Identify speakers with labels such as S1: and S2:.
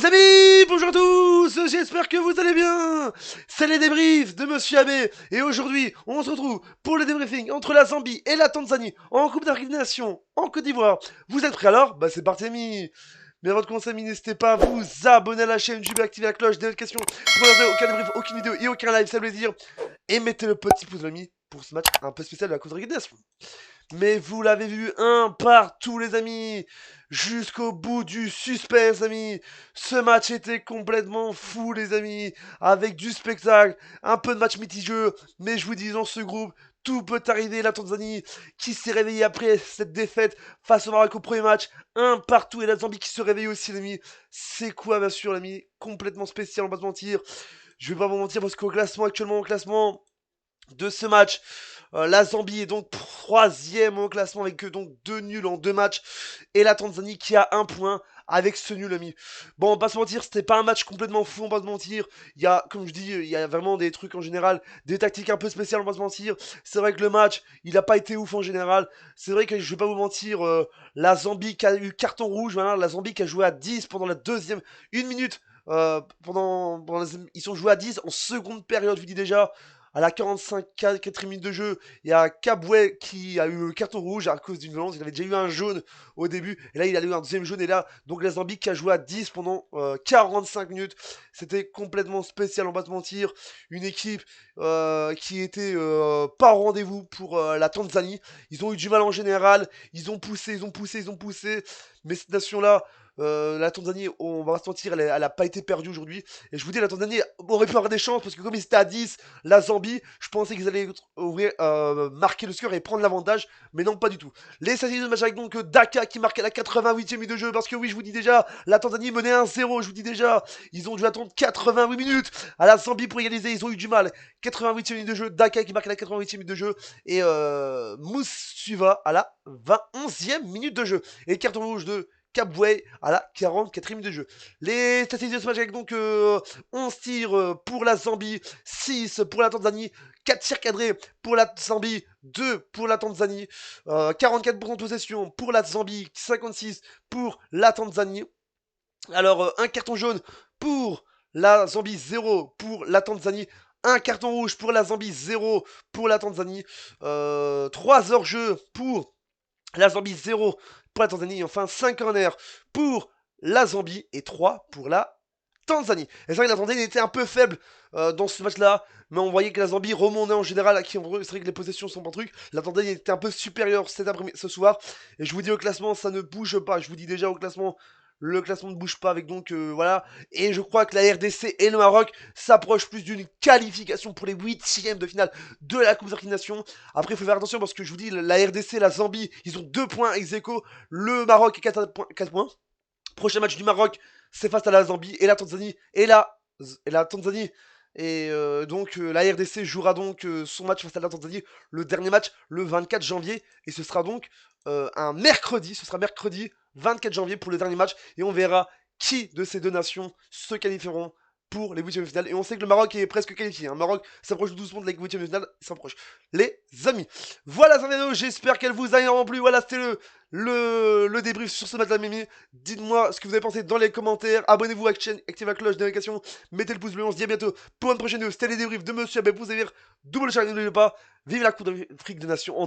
S1: Les amis, bonjour à tous, j'espère que vous allez bien. C'est les débriefs de Monsieur Abbé et aujourd'hui on se retrouve pour le débriefing entre la Zambie et la Tanzanie en Coupe d'Afrique des Nations en Côte d'Ivoire. Vous êtes prêts alors? Bah c'est parti amis. Mais avant de commencer amis, n'hésitez pas à vous abonner à la chaîne YouTube et activer la cloche des notifications pour ne rater aucun débrief, aucune vidéo et aucun live, ça fait plaisir. Et mettez le petit pouce l'ami pour ce match un peu spécial de la Coupe d'Afrique des Nations. Mais vous l'avez vu un partout les amis, jusqu'au bout du suspense amis. Ce match était complètement fou les amis, avec du spectacle, un peu de match mitigeux, mais je vous dis dans ce groupe, tout peut arriver. La Tanzanie qui s'est réveillée après cette défaite face au Maroc au premier match, un partout, et la Zambie qui se réveille aussi les amis. C'est quoi bien sûr l'ami, complètement spécial on va pas se mentir. Je vais pas vous mentir parce qu'au classement actuellement, au classement de ce match, la Zambie est donc troisième au classement avec donc 2 nuls en 2 matchs. Et la Tanzanie qui a 1 point avec ce nul ami. Bon, on va pas se mentir, c'était pas un match complètement fou, on va pas se mentir. Il y a, comme je dis, il y a vraiment des trucs en général, des tactiques un peu spéciales, on va pas se mentir. C'est vrai que le match, il a pas été ouf en général. C'est vrai que je vais pas vous mentir, la Zambie qui a eu carton rouge, voilà, la Zambie qui a joué à 10 pendant la deuxième, 1 minute. Ils sont joués à 10 en seconde période, je vous dis déjà. À la 45 4 minute de jeu, il y a Kabwe qui a eu le carton rouge à cause d'une violence. Il avait déjà eu un jaune au début. Et là, il a eu un deuxième jaune. Et là, donc la Zambie qui a joué à 10 pendant 45 minutes. C'était complètement spécial, on va pas se mentir. Une équipe qui était pas au rendez-vous pour la Tanzanie. Ils ont eu du mal en général. Ils ont poussé, ils ont poussé, ils ont poussé. Mais cette nation-là, la Tanzanie, on va pas se mentir, elle a pas été perdue aujourd'hui. Et je vous dis, la Tanzanie aurait pu avoir des chances parce que comme ils étaient à 10, la Zambie, je pensais qu'ils allaient marquer le score et prendre l'avantage, mais non, pas du tout. Les statistiques de match avec donc Daka qui marque à la 88e minute de jeu, parce que oui, je vous dis déjà, la Tanzanie menait 1-0, je vous dis déjà, ils ont dû attendre 88 minutes à la Zambie pour égaliser, ils ont eu du mal. 88e minute de jeu, Daka qui marque à la 88e minute de jeu, et Moussiva à la 21e minute de jeu. Et le carton rouge de Kabwe à la 44e minute de jeu. Les statistiques de ce match avec donc 11 tirs pour la Zambie, 6 pour la Tanzanie, 4 tirs cadrés pour la Zambie, 2 pour la Tanzanie, 44% de possession pour la Zambie, 56 pour la Tanzanie. Alors un carton jaune pour la Zambie, 0 pour la Tanzanie. Un carton rouge pour la Zambie, 0 pour la Tanzanie. 3 hors-jeu pour la Zambie, 0 pour la Tanzanie. Et enfin 5 corners pour la Zambie et 3 pour la Tanzanie. Et c'est vrai que la Tanzanie était un peu faible dans ce match-là, mais on voyait que la Zambie remontait en général. C'est vrai que les possessions sont pas un truc. La Tanzanie était un peu supérieure ce soir. Et je vous dis au classement, ça ne bouge pas. Je vous dis déjà au classement, le classement ne bouge pas avec donc voilà. Et je crois que la RDC et le Maroc s'approchent plus d'une qualification pour les huitièmes de finale de la Coupe d'Afrique des Nations. Après, il faut faire attention parce que je vous dis, la RDC, la Zambie, ils ont 2 points ex aequo. Le Maroc 4 points. Prochain match du Maroc, c'est face à la Zambie et la Tanzanie. Et la Tanzanie. Et donc la RDC jouera donc son match face à la Tanzanie, le dernier match le 24 janvier. Et ce sera donc un mercredi, ce sera mercredi 24 janvier pour le dernier match. Et on verra qui de ces deux nations se qualifieront pour les huitièmes de finale. Et on sait que le Maroc est presque qualifié. Le Maroc s'approche doucement de la huitième de finale. Il s'approche. Les amis. Voilà cette vidéo. J'espère qu'elle vous a énormément plu. Voilà, c'était le débrief sur ce match de la Mimi. Dites-moi ce que vous avez pensé dans les commentaires. Abonnez-vous à la chaîne, activez la cloche de notification. Mettez le pouce bleu. On se dit à bientôt pour une prochaine vidéo. C'était les débriefs de Monsieur Abel. Vous allez dire double channel, n'oubliez pas. Vive la Coupe d'Afrique des Nations.